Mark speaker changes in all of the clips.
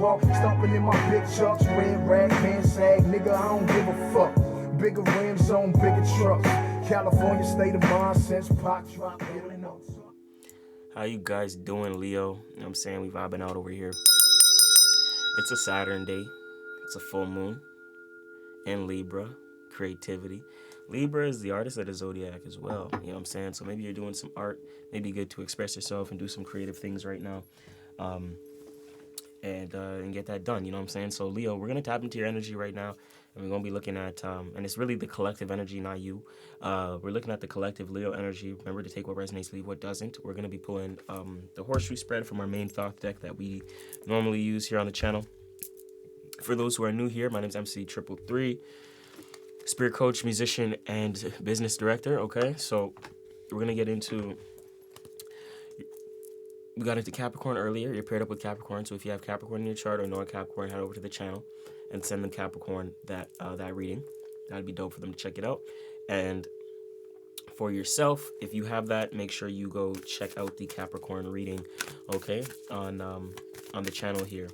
Speaker 1: walk, stomping in my big chucks, red rag, man sag, nigga, I don't give a fuck. Bigger rims on bigger trucks. California state of mind since Pac dropped.
Speaker 2: How you guys doing, Leo? You know what I'm saying? We vibing out over here. It's a Saturn day. It's a full moon in Libra. Creativity. Libra is the artist of the zodiac as well. You know what I'm saying? So maybe you're doing some art. Maybe good to express yourself and do some creative things right now. And get that done. You know what I'm saying? So Leo, we're gonna tap into your energy right now, and we're gonna be looking at and it's really the collective energy, not you. We're looking at the collective Leo energy. Remember to take what resonates, leave what doesn't. We're gonna be pulling the horseshoe spread from our main thought deck that we normally use here on the channel. For those who are new here, my name is MC333, spirit coach, musician, and business director. Okay, so we're gonna get into. We got into Capricorn earlier. You're paired up with Capricorn, so if you have Capricorn in your chart or know a Capricorn, head over to the channel and send them Capricorn that reading. That'd be dope for them to check it out. And for yourself, if you have that, make sure you go check out the Capricorn reading, okay, on the channel here.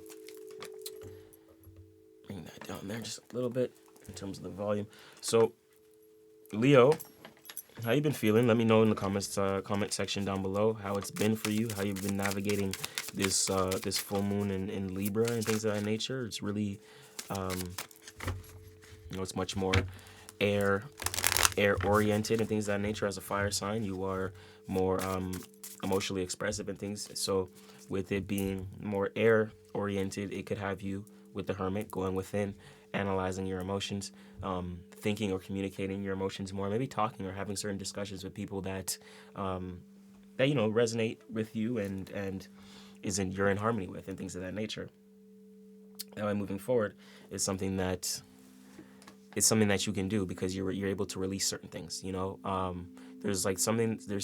Speaker 2: Bring that down there just a little bit in terms of the volume. So, Leo, how you been feeling? Let me know in the comment section down below how it's been for you, how you've been navigating this full moon in Libra and things of that nature. It's really, it's much more air oriented and things of that nature. As a fire sign, you are more emotionally expressive and things. So with it being more air oriented, it could have you with the Hermit going within, analyzing your emotions, thinking or communicating your emotions more, maybe talking or having certain discussions with people that resonate with you and you're in harmony with and things of that nature. That way, moving forward is something that you can do because you're able to release certain things. There's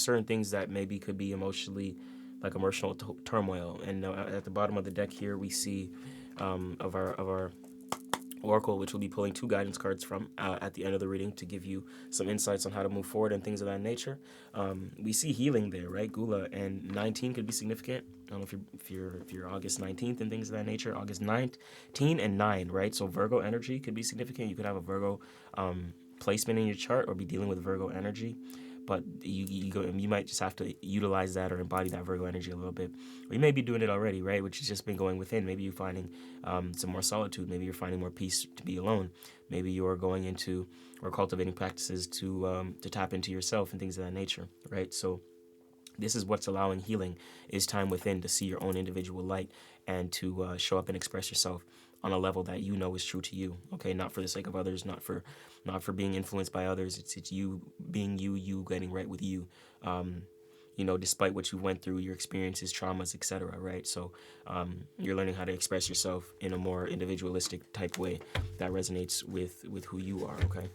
Speaker 2: certain things that maybe could be emotional turmoil, and at the bottom of the deck here we see of our Oracle, which will be pulling 2 guidance cards from at the end of the reading to give you some insights on how to move forward and things of that nature. We see healing there, right? Gula, and 19 could be significant. I don't know if you're August 19th and things of that nature. August 19 and 9, right? So Virgo energy could be significant. You could have a Virgo placement in your chart or be dealing with Virgo energy. But you might just have to utilize that or embody that Virgo energy a little bit. Or you may be doing it already, right? Which has just been going within. Maybe you're finding some more solitude. Maybe you're finding more peace to be alone. Maybe you're going into or cultivating practices to tap into yourself and things of that nature, right? So this is what's allowing healing, is time within to see your own individual light and to show up and express yourself on a level that you know is true to you, okay? Not for the sake of others, not for being influenced by others. It's you being you getting right with you, despite what you went through, your experiences, traumas, etc., right? So you're learning how to express yourself in a more individualistic type way that resonates with who you are, okay?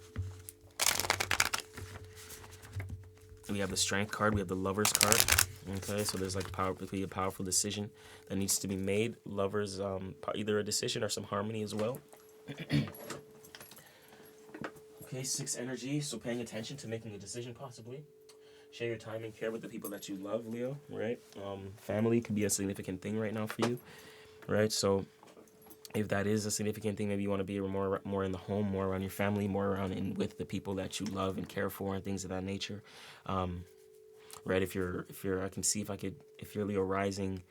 Speaker 2: We have the Strength card, we have the Lovers card. Okay, so there's a powerful decision that needs to be made. Lovers, either a decision or some harmony as well. Okay, 6 energy, so paying attention to making a decision possibly. Share your time and care with the people that you love, Leo, right? Family could be a significant thing right now for you, right? So if that is a significant thing, maybe you want to be more in the home, more around your family, more around with the people that you love and care for and things of that nature. Right, if you're I can see if you're Leo rising,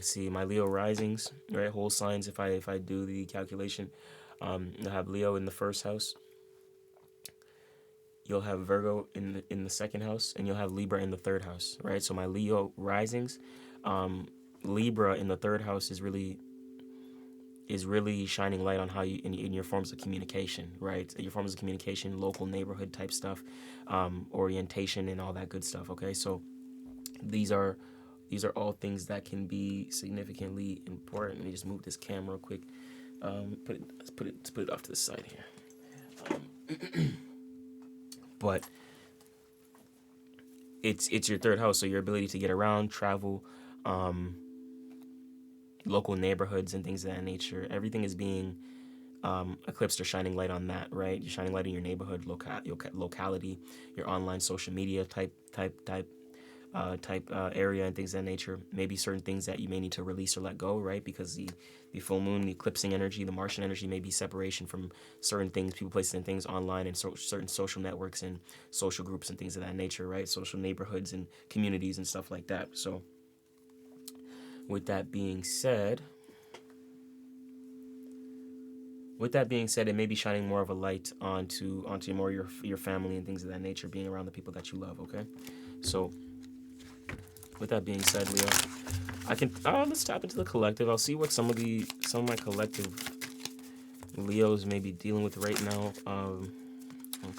Speaker 2: see my Leo risings, right, whole signs, if I do the calculation, you'll have Leo in the first house, you'll have Virgo in the second house, and you'll have Libra in the third house, right? So my Leo risings, Libra in the third house is really shining light on how you in your forms of communication, right? Your forms of communication, local neighborhood type stuff, orientation and all that good stuff. Okay, so these are all things that can be significantly important. Let me just move this camera real quick. Let's put it off to the side here. But it's your third house, so your ability to get around, travel, local neighborhoods and things of that nature, everything is being eclipsed or shining light on that, right? You're shining light in your neighborhood, locality, your online social media type type area and things of that nature. Maybe certain things that you may need to release or let go, right? Because the full moon, the eclipsing energy, the Martian energy may be separation from certain things, people, places, and things online, and certain social networks and social groups and things of that nature, right? Social neighborhoods and communities and stuff like that. So with that being said, it may be shining more of a light onto more your family and things of that nature, being around the people that you love, okay? So with that being said, Leo, I can let's tap into the collective. I'll see what some of my collective Leos may be dealing with right now.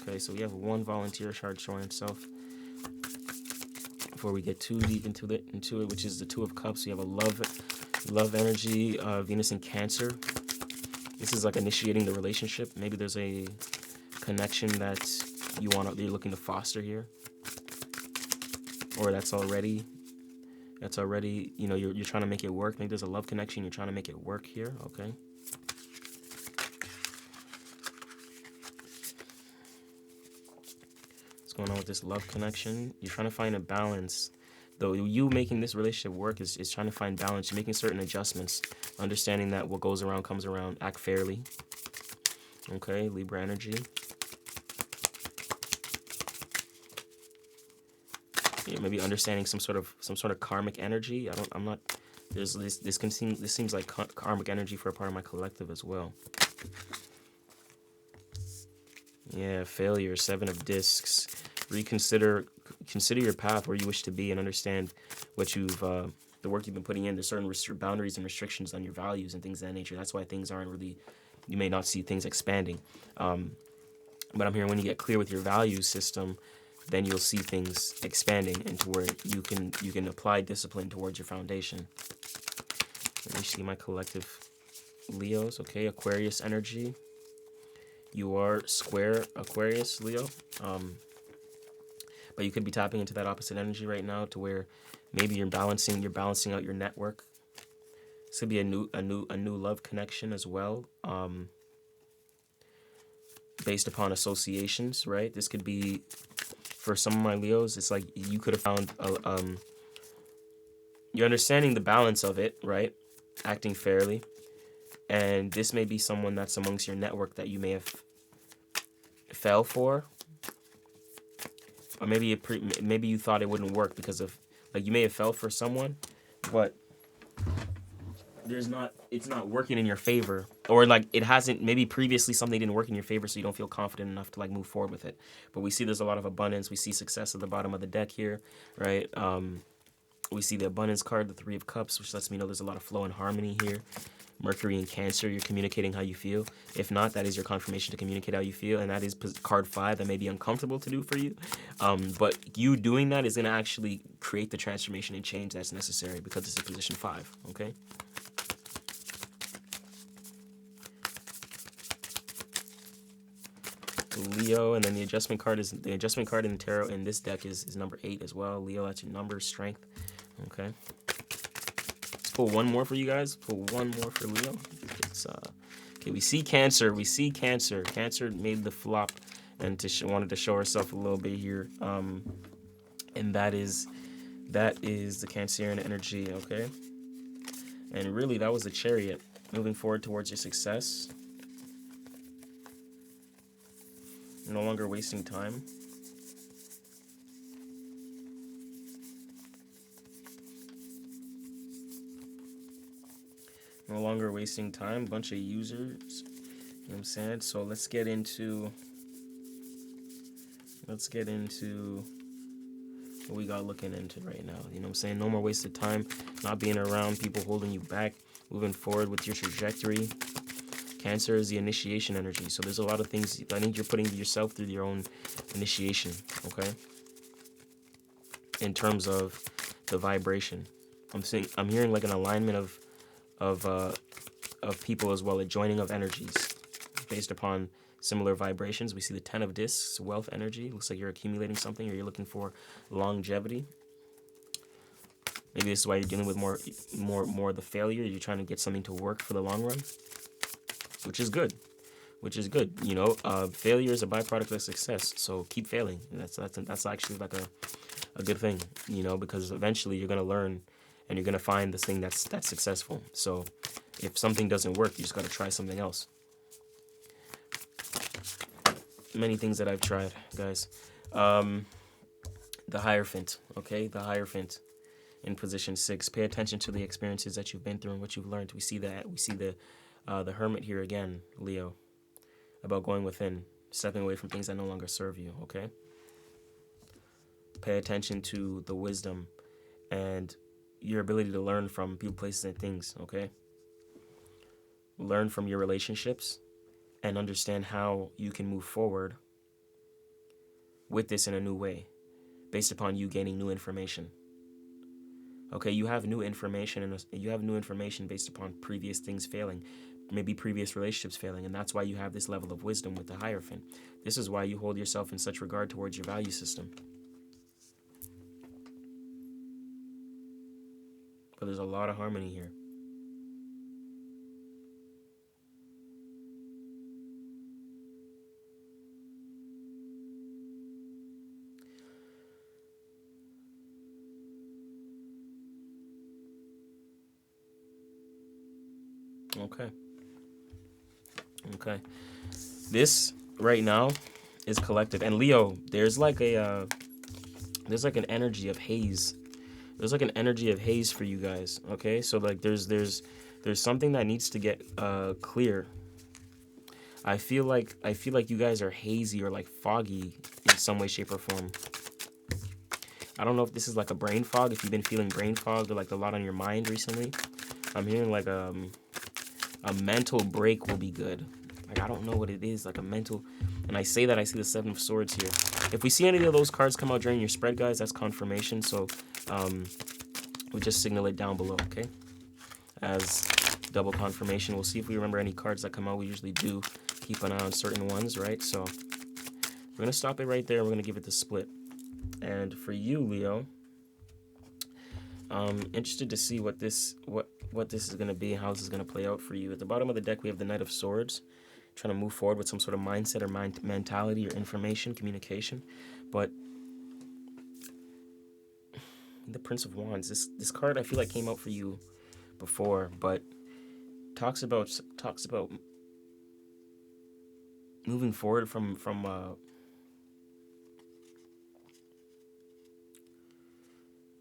Speaker 2: Okay, so we have one volunteer card showing itself. Before we get too deep into it, which is the Two of Cups, we have a love energy, Venus in Cancer. This is like initiating the relationship. Maybe there's a connection that you're looking to foster here, or that's already, you're trying to make it work. Maybe there's a love connection, you're trying to make it work here, okay? What's going on with this love connection? You're trying to find a balance. Though you making this relationship work is trying to find balance. You're making certain adjustments, understanding that what goes around comes around. Act fairly. Okay, Libra energy. Yeah, maybe understanding some sort of karmic energy. This seems like karmic energy for a part of my collective as well. Yeah, failure, Seven of Discs. Consider your path, where you wish to be, and understand what the work you've been putting in. There's certain boundaries and restrictions on your values and things of that nature. That's why things aren't really, you may not see things expanding. But I'm hearing when you get clear with your value system, then you'll see things expanding into where you can apply discipline towards your foundation. Let me see my collective Leos. Okay, Aquarius energy. You are square Aquarius, Leo. But you could be tapping into that opposite energy right now, to where maybe you're balancing out your network. This could be a new love connection as well, based upon associations, right? This could be, for some of my Leos, it's like you could have found you're understanding the balance of it, right? Acting fairly. And this may be someone that's amongst your network that you may have fell for. Or maybe maybe you thought it wouldn't work because of, like, you may have fell for someone, but it's not working in your favor. Or like it hasn't, maybe previously something didn't work in your favor, so you don't feel confident enough to like move forward with it. But we see there's a lot of abundance. We see success at the bottom of the deck here, right? We see the abundance card, the Three of Cups, which lets me know there's a lot of flow and harmony here. Mercury in Cancer, you're communicating how you feel. If not, that is your confirmation to communicate how you feel, and that is card 5. That may be uncomfortable to do for you, but you doing that is going to actually create the transformation and change that's necessary, because it's in position 5, okay? Leo, and then the adjustment card in the tarot in this deck is number 8 as well. Leo, that's your number, strength, okay? Pull one more for you guys. Pull one more for Leo. Okay, we see Cancer. Cancer made the flop and wanted to show herself a little bit here. And that is the Cancerian energy, okay? And really, that was the Chariot, moving forward towards your success. No longer wasting time. No longer wasting time. Bunch of users. You know what I'm saying? So let's get into what we got looking into right now. You know what I'm saying? No more wasted time. Not being around people holding you back. Moving forward with your trajectory. Cancer is the initiation energy. So there's a lot of things. I think you're putting yourself through your own initiation. Okay? In terms of the vibration. I'm hearing like an alignment of people as well, a joining of energies based upon similar vibrations. We see the 10 of Discs, wealth energy. Looks like you're accumulating something, or you're looking for longevity. Maybe this is why you're dealing with more of the failure. You're trying to get something to work for the long run, which is good. You know, failure is a byproduct of success. So keep failing. That's actually like a good thing, you know, because eventually you're gonna learn and you're gonna find this thing that's successful. So if something doesn't work, you just gotta try something else. Many things that I've tried, guys. The Hierophant, okay? The Hierophant in position 6. Pay attention to the experiences that you've been through and what you've learned. We see that. We see the Hermit here again, Leo, about going within, stepping away from things that no longer serve you, okay? Pay attention to the wisdom and your ability to learn from people, places, and things, okay? Learn from your relationships and understand how you can move forward with this in a new way based upon you gaining new information. Okay, you have new information, and you have new information based upon previous things failing, maybe previous relationships failing, and that's why you have this level of wisdom with the Hierophant. This is why you hold yourself in such regard towards your value system. But there's a lot of harmony here. Okay. This right now is collective, and Leo, there's like an energy of haze. There's like an energy of haze for you guys. Okay, so like there's something that needs to get clear. I feel like you guys are hazy or like foggy in some way, shape, or form. I don't know if this is like a brain fog, if you've been feeling brain fogged or like a lot on your mind recently. I'm hearing like a mental break will be good. Like, I don't know what it is, like a mental, and I see the 7 of Swords here. If we see any of those cards come out during your spread, guys, that's confirmation. So we just signal it down below, okay? As double confirmation. We'll see if we remember any cards that come out. We usually do keep an eye on certain ones, right? So we're gonna stop it right there. We're gonna give it the split. And for you, Leo, interested to see what this is gonna be, how this is gonna play out for you. At the bottom of the deck, we have the Knight of Swords, trying to move forward with some sort of mindset or mentality or information, communication. But the Prince of Wands, this card I feel like came out for you before, but talks about moving forward from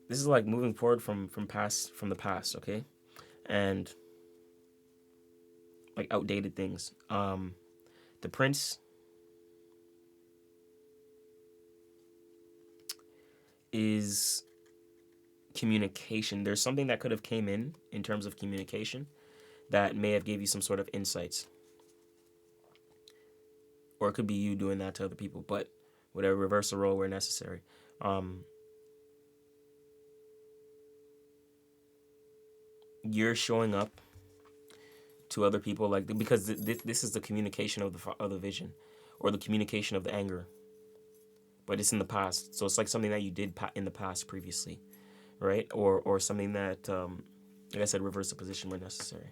Speaker 2: this is like moving forward from the past, okay? And like outdated things. The Prince is communication. There's something that could have came in terms of communication that may have gave you some sort of insights. Or it could be you doing that to other people, but whatever, reverse the role where necessary. You're showing up to other people like, because this is the communication of the vision, or the communication of the anger, but it's in the past. So it's like something that you did in the past previously, right? Or something that, like I said, reverse the position where necessary.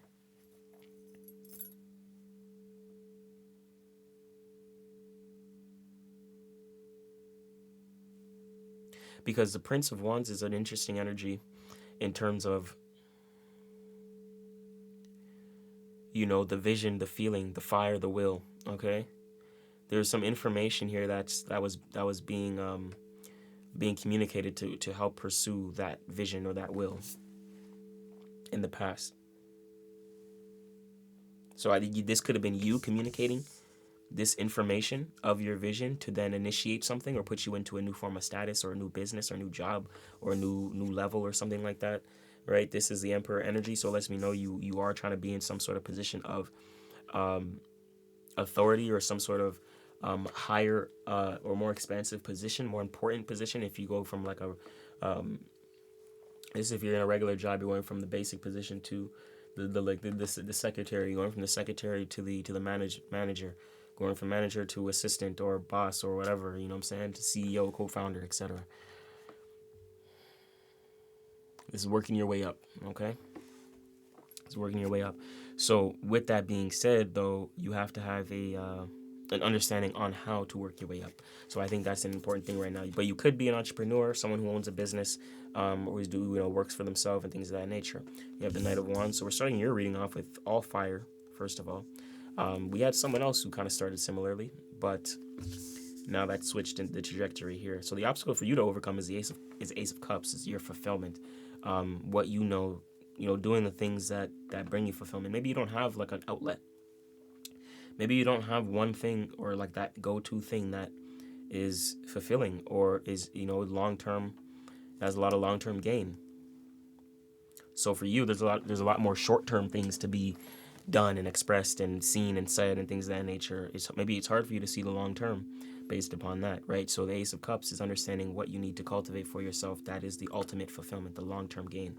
Speaker 2: Because the Prince of Wands is an interesting energy in terms of, you know, the vision, the feeling, the fire, the will, okay? There's some information here that was being communicated to help pursue that vision or that will in the past. So this could have been you communicating this information of your vision to then initiate something or put you into a new form of status or a new business or a new job or a new level or something like that, right? This is the Emperor energy, so it lets me know you are trying to be in some sort of position of authority or some sort of higher or more expansive position, more important position. If you go from like if you're in a regular job, you're going from the basic position to the secretary, going from the secretary to the manager, going from manager to assistant or boss or whatever, you know what I'm saying, to CEO, co-founder, etc. This is working your way up, okay? It's working your way up. So with that being said, though, you have to have a an understanding on how to work your way up. So I think that's an important thing right now. But you could be an entrepreneur, someone who owns a business, or is works for themselves and things of that nature. You have the Knight of Wands. So we're starting your reading off with all fire, first of all. We had someone else who kind of started similarly, but now that's switched in the trajectory here. So the obstacle for you to overcome is the Ace of Cups. Is your fulfillment. What doing the things that bring you fulfillment. Maybe you don't have like an outlet. Maybe you don't have one thing or like that go-to thing that is fulfilling or is, long-term, has a lot of long-term gain. So for you, there's a lot more short-term things to be done and expressed and seen and said and things of that nature. Maybe it's hard for you to see the long-term based upon that, right? So the Ace of Cups is understanding what you need to cultivate for yourself. That is the ultimate fulfillment, the long-term gain.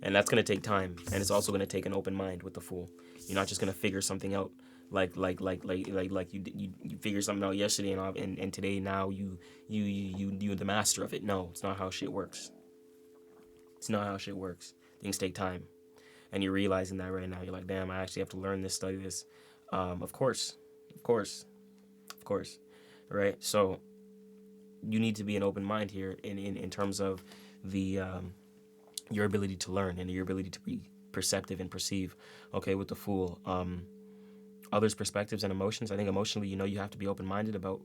Speaker 2: And that's going to take time, and it's also going to take an open mind with the Fool. You're not just going to figure something out like you figured something out yesterday and today now you're the master of it. No, it's not how shit works. It's not how shit works. Things take time, and you're realizing that right now. You're like, damn, I actually have to learn this, study this. Of course, right? So you need to be an open mind here in terms of the your ability to learn and your ability to be perceptive and perceive. Okay, with the Fool, others' perspectives and emotions. I think emotionally, you have to be open-minded about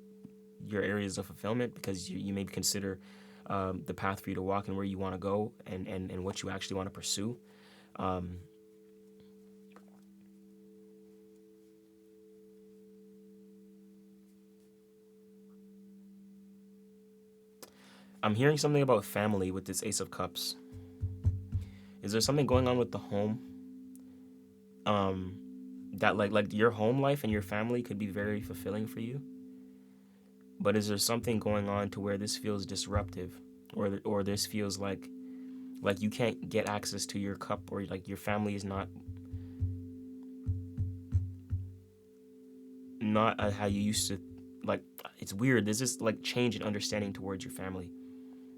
Speaker 2: your areas of fulfillment because you may consider the path for you to walk and where you want to go and what you actually want to pursue. I'm hearing something about family with this Ace of Cups. Is there something going on with the home? That like your home life and your family could be very fulfilling for you. But is there something going on to where this feels disruptive, or this feels like you can't get access to your cup, or like your family is not how you used to. Like, it's weird. There's this like change in understanding towards your family,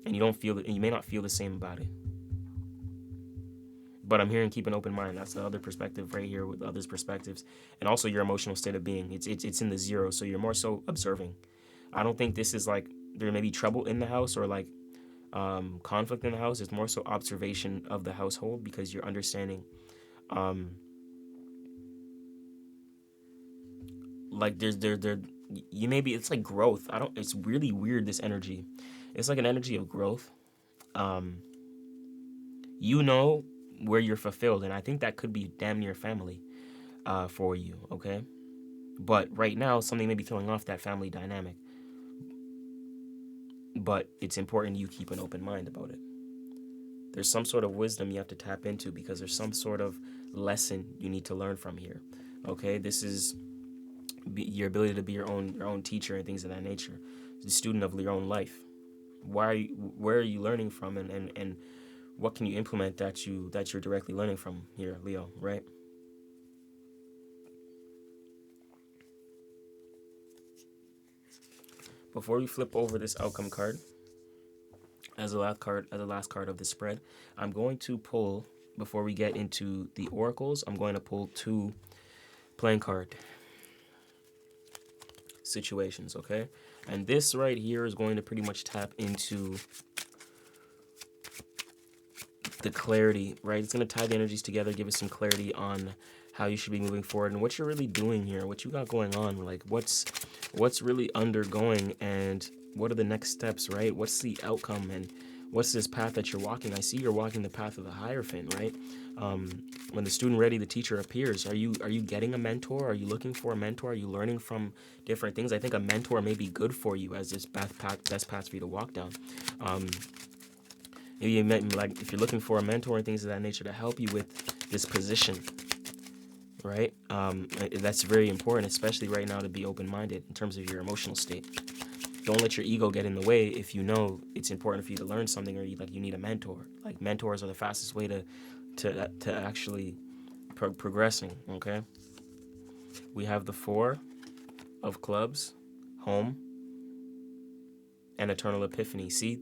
Speaker 2: and you don't feel it, and you may not feel the same about it. But I'm hearing keep an open mind. That's the other perspective right here with others' perspectives. And also your emotional state of being. It's in the zero, so you're more so observing. I don't think this is like there may be trouble in the house or like conflict in the house. It's more so observation of the household because you're understanding like you may be, it's like growth. It's really weird, this energy. It's like an energy of growth. Where you're fulfilled, and I think that could be damn near family for you, okay? But right now, something may be throwing off that family dynamic. But it's important you keep an open mind about it. There's some sort of wisdom you have to tap into because there's some sort of lesson you need to learn from here, okay? This is your ability to be your own teacher and things of that nature, the student of your own life. Where are you learning from, and what can you implement that you're directly learning from here, Leo, right? Before we flip over this outcome card as the last card of the spread, I'm going to pull, before we get into the oracles, I'm going to pull 2 playing card situations, okay? And this right here is going to pretty much tap into the clarity, right? It's going to tie the energies together, give us some clarity on how you should be moving forward and what you're really doing here, what you got going on, like what's really undergoing and what are the next steps, right? What's the outcome and what's this path that you're walking? I see you're walking the path of the Hierophant, right? When the student ready, the teacher appears. Are you getting a mentor? Are you looking for a mentor? Are you learning from different things? I think a mentor may be good for you as this best path for you to walk down. Maybe you meant, like, if you're looking for a mentor and things of that nature to help you with this position, right? That's very important, especially right now, to be open-minded in terms of your emotional state. Don't let your ego get in the way if you know it's important for you to learn something or you need a mentor. Like, mentors are the fastest way to actually progressing, okay? We have the 4 of clubs, home, and eternal epiphany. See,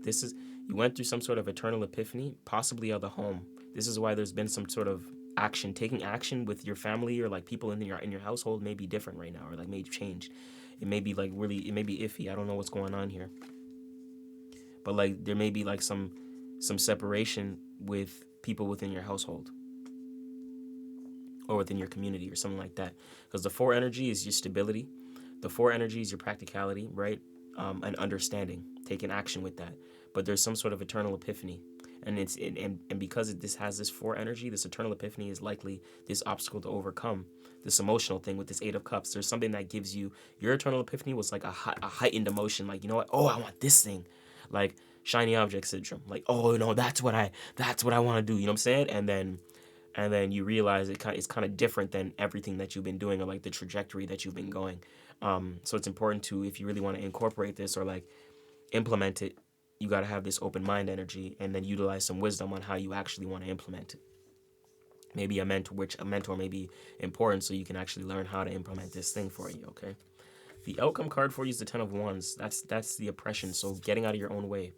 Speaker 2: you went through some sort of eternal epiphany, possibly of the home. This is why there's been some sort of action. Taking action with your family or like people in your household may be different right now, or like may change. It may be like really, it may be iffy. I don't know what's going on here, but like there may be like some separation with people within your household or within your community or something like that. Because the 4 energy is your stability. The 4 energy is your practicality, right? And understanding, taking action with that. But there's some sort of eternal epiphany. And and because this has this 4 energy, this eternal epiphany is likely this obstacle to overcome, this emotional thing with this 8 of cups. There's something that gives you, your eternal epiphany was like a heightened emotion. Like, you know what? Oh, I want this thing. Like shiny object syndrome. Like, oh no, that's what I want to do. You know what I'm saying? And then you realize it's kind of different than everything that you've been doing or like the trajectory that you've been going. So it's important to, if you really want to incorporate this or like implement it, you got to have this open mind energy and then utilize some wisdom on how you actually want to implement it. Maybe a mentor may be important so you can actually learn how to implement this thing for you, okay? The outcome card for you is the 10 of Wands. That's the oppression, so getting out of your own way.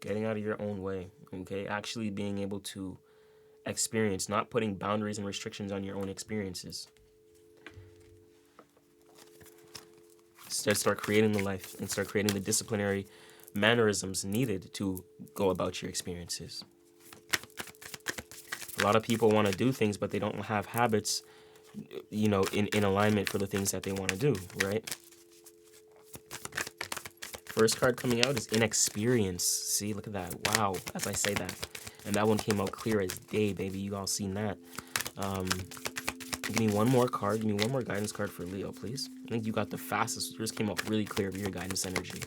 Speaker 2: Getting out of your own way, okay? Actually being able to experience, not putting boundaries and restrictions on your own experiences. Start creating the life and start creating the disciplinary mannerisms needed to go about your experiences. A lot of people want to do things, but they don't have habits, you know, in alignment for the things that they want to do, right? First card coming out is inexperience. See, look at that. Wow, as I say that. And that one came out clear as day, baby. You all seen that. Give me one more card. Give me one more guidance card for Leo, please. I think you got the fastest. Yours came up really clear with your guidance energy,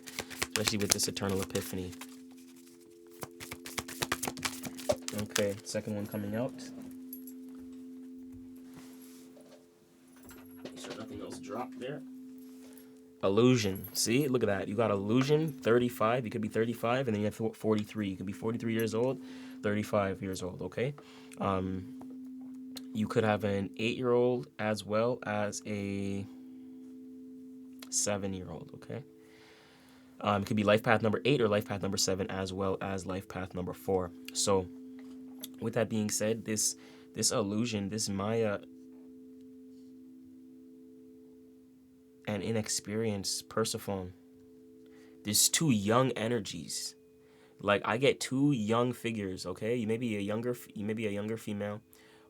Speaker 2: especially with this eternal epiphany. Okay, second one coming out. Make sure nothing else dropped there. Illusion. See, look at that. You got illusion, 35. You could be 35, and then you have 43. You could be 43 years old, 35 years old, okay? You could have an 8-year-old as well as a 7-year-old, okay? It could be life path number 8 or life path number 7 as well as life path number 4. So with that being said, this illusion, this Maya and inexperienced Persephone, there's 2 young energies. Like I get 2 young figures, okay? You may be a younger female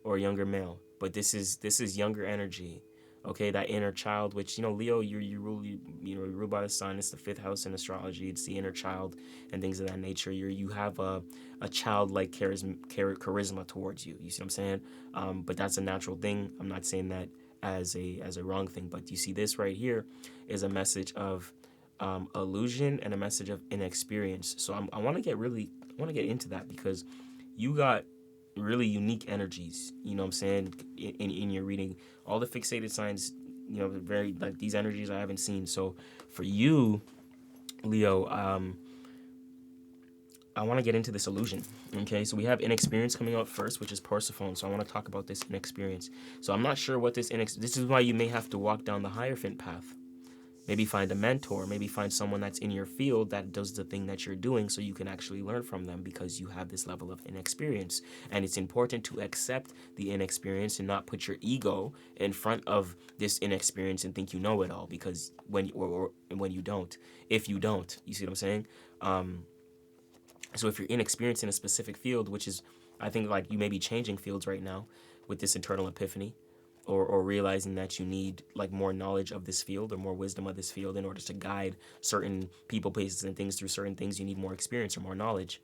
Speaker 2: or a younger male, but this is younger energy, okay? That inner child, which, you know, Leo, you rule by the sun. It's the 5th house in astrology. It's the inner child and things of that nature. You have a childlike charisma towards you. You see what I'm saying? But that's a natural thing. I'm not saying that as a wrong thing, but you see this right here is a message of illusion and a message of inexperience. So I want to get into that because you got really unique energies, you know what I'm saying, in your reading. All the fixated signs, you know, very like these energies I haven't seen. So for you, Leo, I want to get into this illusion, okay? So we have inexperience coming out first, which is Persephone. So I want to talk about this inexperience. So I'm not sure what this is why you may have to walk down the Hierophant path. Maybe find a mentor, maybe find someone that's in your field that does the thing that you're doing so you can actually learn from them because you have this level of inexperience. And it's important to accept the inexperience and not put your ego in front of this inexperience and think you know it all, because when you don't, if you don't, you see what I'm saying? So if you're inexperienced in a specific field, which is, I think like you may be changing fields right now with this internal epiphany, or realizing that you need like more knowledge of this field or more wisdom of this field in order to guide certain people, places, and things through certain things. You need more experience or more knowledge.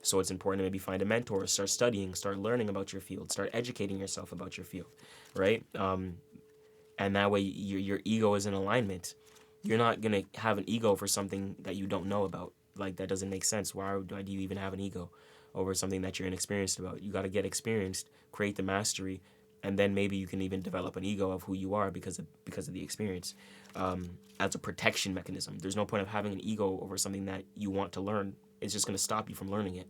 Speaker 2: So it's important to maybe find a mentor, start studying, start learning about your field, start educating yourself about your field, right? And that way your ego is in alignment. You're not going to have an ego for something that you don't know about. Like, that doesn't make sense. Why do you even have an ego over something that you're inexperienced about? You got to get experienced, create the mastery, and then maybe you can even develop an ego of who you are because of the experience, as a protection mechanism. There's no point of having an ego over something that you want to learn. It's just going to stop you from learning it.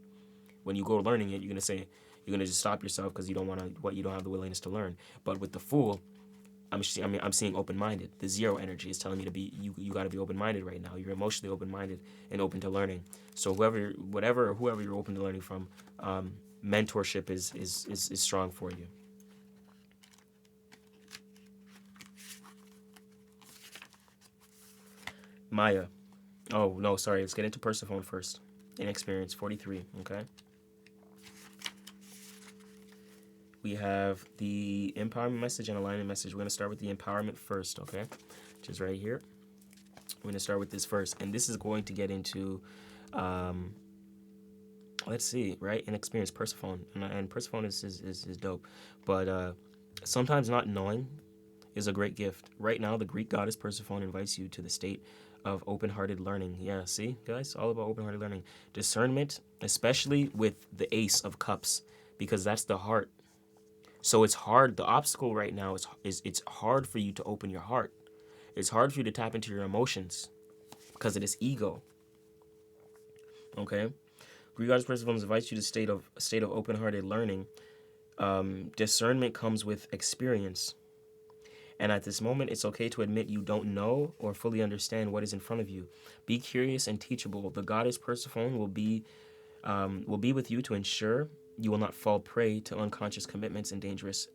Speaker 2: When you go learning it, you're going to just stop yourself because you don't have the willingness to learn. But with the Fool, I'm seeing open-minded. The zero energy is telling me to be you got to be open-minded right now. You're emotionally open-minded and open to learning. So whoever you're open to learning from, mentorship is strong for you. Maya. Oh no, sorry. Let's get into Persephone first. Inexperience 43. Okay. We have the empowerment message and alignment message. We're gonna start with the empowerment first. Okay, which is right here. We're gonna start with this first, and this is going to get into, let's see, right? Inexperience Persephone, and Persephone is dope, but sometimes not knowing is a great gift. Right now, the Greek goddess Persephone invites you to the state of open-hearted learning. Yeah, see, guys, all about open-hearted learning. Discernment, especially with the Ace of Cups, because that's the heart. So it's hard. The obstacle right now is it's hard for you to open your heart. It's hard for you to tap into your emotions because of this ego. Okay? Greek goddess Persephone invites you to state of open-hearted learning. Discernment comes with experience. And at this moment, it's okay to admit you don't know or fully understand what is in front of you. Be curious and teachable. The goddess Persephone will be with you to ensure you will not fall prey to unconscious commitments and dangerous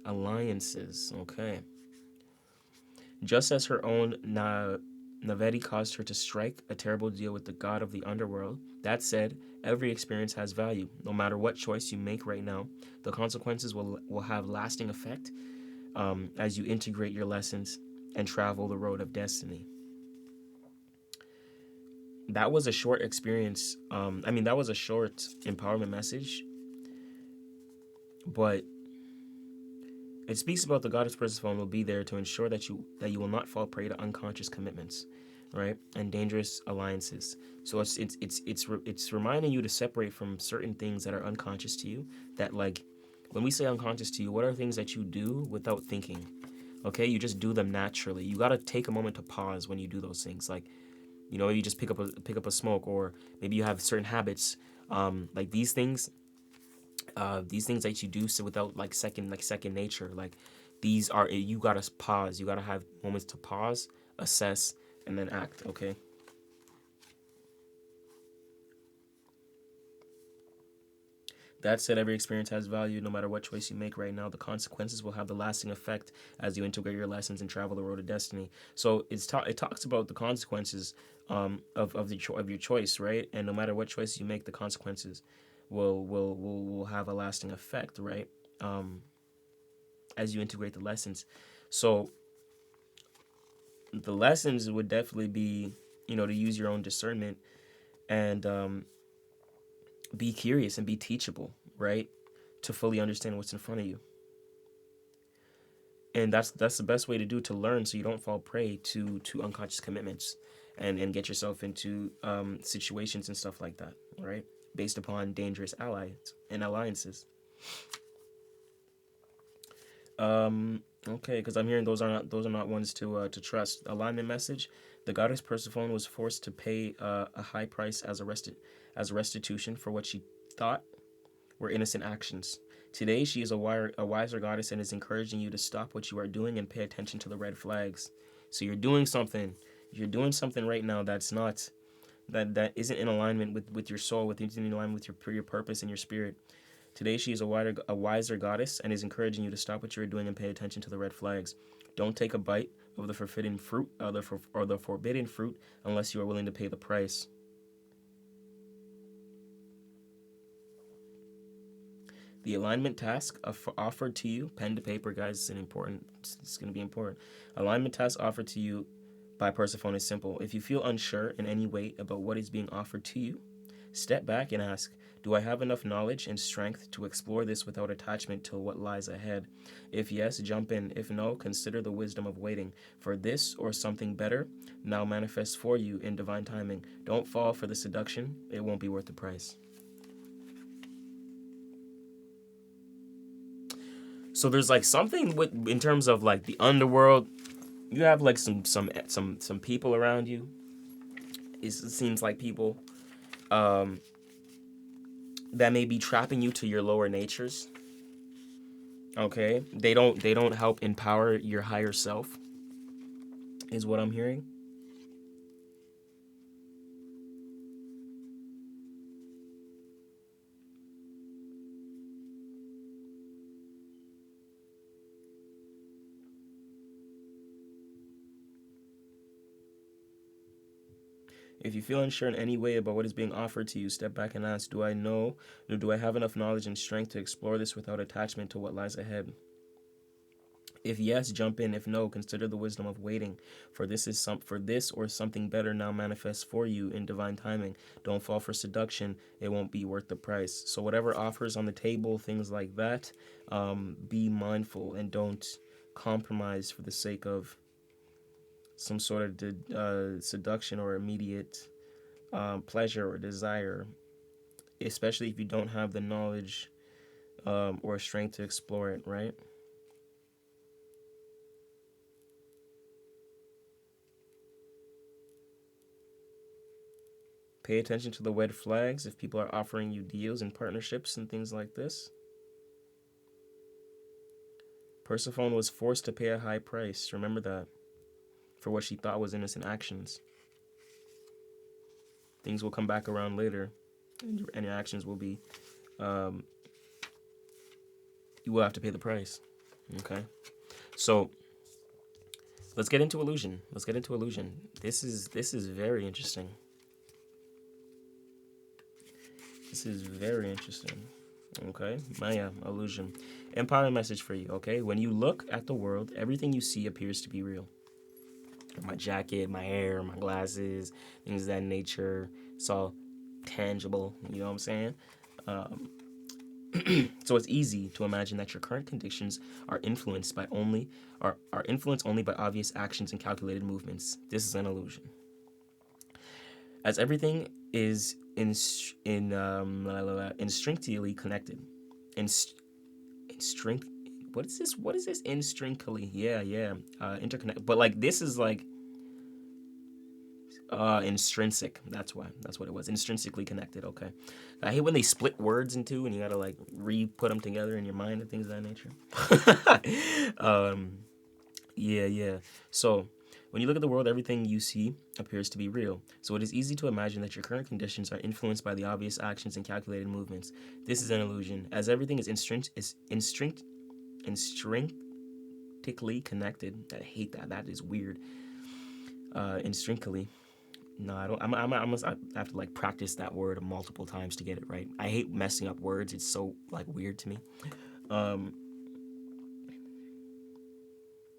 Speaker 2: alliances. Okay. Just as her own Naveti caused her to strike a terrible deal with the god of the underworld, that said, every experience has value. No matter what choice you make right now, the consequences will have lasting effect as you integrate your lessons and travel the road of destiny. That was a short experience. That was a short empowerment message, but it speaks about the goddess Persephone will be there to ensure that you will not fall prey to unconscious commitments, right, and dangerous alliances. So it's reminding you to separate from certain things that are unconscious to you. That, like, when we say unconscious to you, what are things that you do without thinking? Okay, you just do them naturally. You gotta take a moment to pause when you do those things. Like, you just pick up a smoke, or maybe you have certain habits, like these things that you do so without second nature. Like, these are, you gotta pause. You gotta have moments to pause, assess, and then act. Okay. That said, every experience has value. No matter what choice you make right now, the consequences will have the lasting effect as you integrate your lessons and travel the road of destiny. So it talks about the consequences of your choice, right? And no matter what choice you make, the consequences will have a lasting effect, right? As you integrate the lessons. So the lessons would definitely be, to use your own discernment and be curious and be teachable, right? To fully understand what's in front of you. And that's the best way to learn, so you don't fall prey to unconscious commitments and get yourself into situations and stuff like that, right? Based upon dangerous allies and alliances. Okay, because I'm hearing those are not ones to trust. Alignment message: the goddess Persephone was forced to pay a high price as a restitution for what she thought were innocent actions. Today, she is a wiser goddess and is encouraging you to stop what you are doing and pay attention to the red flags. So you're doing something right now that's not that isn't in alignment with your soul, isn't in alignment with your purpose and your spirit. Today, she is a wiser goddess and is encouraging you to stop what you're doing and pay attention to the red flags. Don't take a bite of the forbidden fruit, the forbidden fruit, unless you are willing to pay the price. The alignment task offered to you, pen to paper, guys, it's going to be important. Alignment task offered to you by Persephone is simple. If you feel unsure in any way about what is being offered to you, step back and ask, do I have enough knowledge and strength to explore this without attachment to what lies ahead? If yes, jump in. If no, consider the wisdom of waiting. For this or something better now manifests for you in divine timing. Don't fall for the seduction. It won't be worth the price. So there's something in terms of the underworld. You have some people around you. It seems like people that may be trapping you to your lower natures. Okay, they don't help empower your higher self, is what I'm hearing. If you feel unsure in any way about what is being offered to you, step back and ask, do I know, or do I have enough knowledge and strength to explore this without attachment to what lies ahead? If yes, jump in. If no, consider the wisdom of waiting. For this or something better now manifests for you in divine timing. Don't fall for seduction. It won't be worth the price. So whatever offers on the table, things like that, be mindful and don't compromise for the sake of some sort of seduction or immediate pleasure or desire, especially if you don't have the knowledge or strength to explore it, right? Pay attention to the red flags if people are offering you deals and partnerships and things like this. Persephone was forced to pay a high price, remember that, for what she thought was innocent actions. Things will come back around later, and your actions will be, you will have to pay the price. Okay? So, let's get into illusion. This is very interesting. This is very interesting. Okay, Maya, illusion. Empowering message for you, okay? When you look at the world, everything you see appears to be real. My jacket, my hair, my glasses, things of that nature. It's all tangible, you know what I'm saying? So it's easy to imagine that your current conditions are influenced only by obvious actions and calculated movements. This is an illusion. As everything is instinctively connected. Instinct. What is this? What is this? Instinctively. Yeah. Interconnect. But like this is like intrinsic. That's why. That's what it was. Intrinsically connected. Okay. I hate when they split words in two and you gotta like re-put them together in your mind and things of that nature. Yeah. So when you look at the world, everything you see appears to be real. So it is easy to imagine that your current conditions are influenced by the obvious actions and calculated movements. This is an illusion, as everything is intrinsically connected. I hate that. That is weird. Intrinsically. No, I don't. I have to like practice that word multiple times to get it right. I hate messing up words. It's so like weird to me.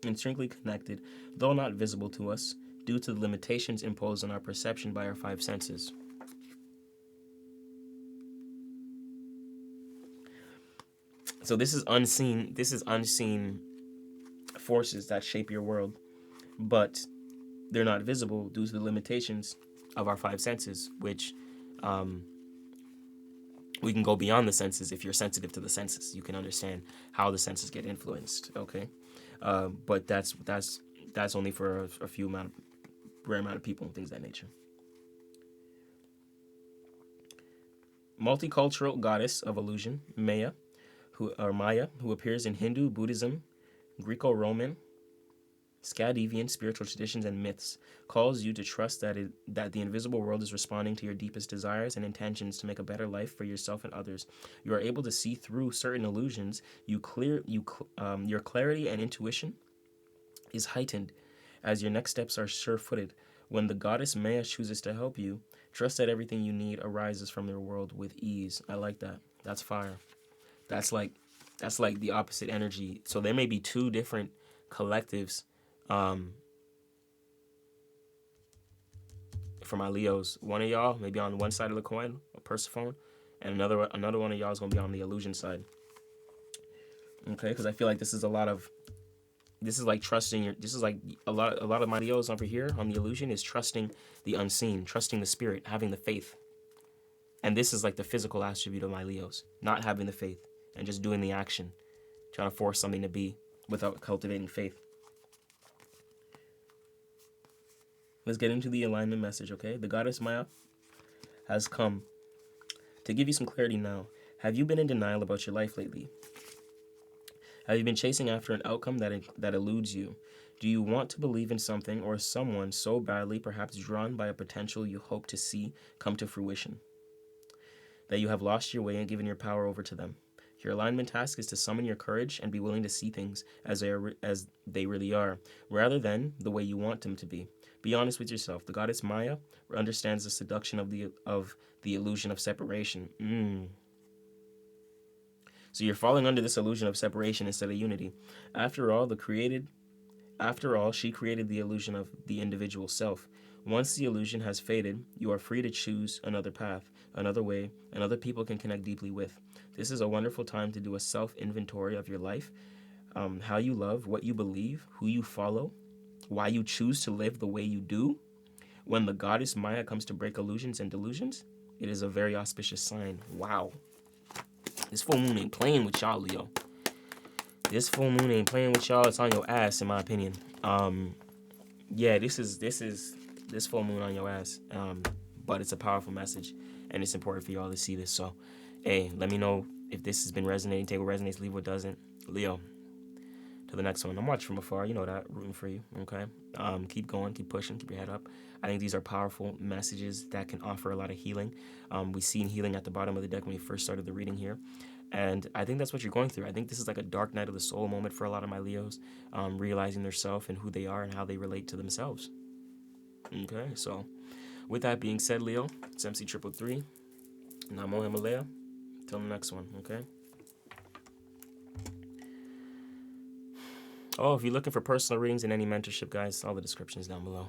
Speaker 2: Intrinsically connected, though not visible to us, due to the limitations imposed on our perception by our five senses. So this is unseen. This is unseen forces that shape your world, but they're not visible due to the limitations of our five senses, which we can go beyond the senses. If you're sensitive to the senses, you can understand how the senses get influenced. Okay, but that's only for a rare amount of people and things of that nature. Multicultural goddess of illusion, Maya, who appears in Hindu, Buddhism, Greco-Roman, Scandinavian spiritual traditions and myths, calls you to trust that the invisible world is responding to your deepest desires and intentions to make a better life for yourself and others. You are able to see through certain illusions. Your clarity and intuition is heightened as your next steps are sure-footed. When the goddess Maya chooses to help you, trust that everything you need arises from your world with ease. I like that. That's fire. That's like the opposite energy. So there may be two different collectives for my Leos. One of y'all may be on one side of the coin, a Persephone, and another one of y'all is gonna be on the illusion side. Okay, because I feel like this is like trusting this is like a lot of my Leos over here on the illusion is trusting the unseen, trusting the spirit, having the faith. And this is like the physical attribute of my Leos, not having the faith and just doing the action, trying to force something to be without cultivating faith. Let's get into the alignment message, okay? The goddess Maya has come to give you some clarity now. Have you been in denial about your life lately? Have you been chasing after an outcome that eludes you? Do you want to believe in something or someone so badly, perhaps drawn by a potential you hope to see come to fruition, that you have lost your way and given your power over to them? Your alignment task is to summon your courage and be willing to see things as they really are, rather than the way you want them to be. Be honest with yourself. The goddess Maya understands the seduction of the illusion of separation. So you're falling under this illusion of separation instead of unity. After all, she created the illusion of the individual self. Once the illusion has faded, you are free to choose another path, another way, and other people can connect deeply with. This is a wonderful time to do a self-inventory of your life, how you love, what you believe, who you follow, why you choose to live the way you do. When the goddess Maya comes to break illusions and delusions, it is a very auspicious sign. Wow. This full moon ain't playing with y'all, Leo. This full moon ain't playing with y'all. It's on your ass, in my opinion. Yeah, this full moon on your ass. But it's a powerful message, and it's important for y'all to see this. So, hey, let me know if this has been resonating. Take what resonates, leave what doesn't. Leo, to the next one. I'm watching from afar. You know that. Rooting for you. Okay. Keep going. Keep pushing. Keep your head up. I think these are powerful messages that can offer a lot of healing. We seen healing at the bottom of the deck when we first started the reading here. And I think that's what you're going through. I think this is like a dark night of the soul moment for a lot of my Leos, realizing their self and who they are and how they relate to themselves. Okay, so with that being said, Leo, it's MC333. Namo Himalaya. Till the next one, okay? Oh, if you're looking for personal readings and any mentorship, guys, all the descriptions down below.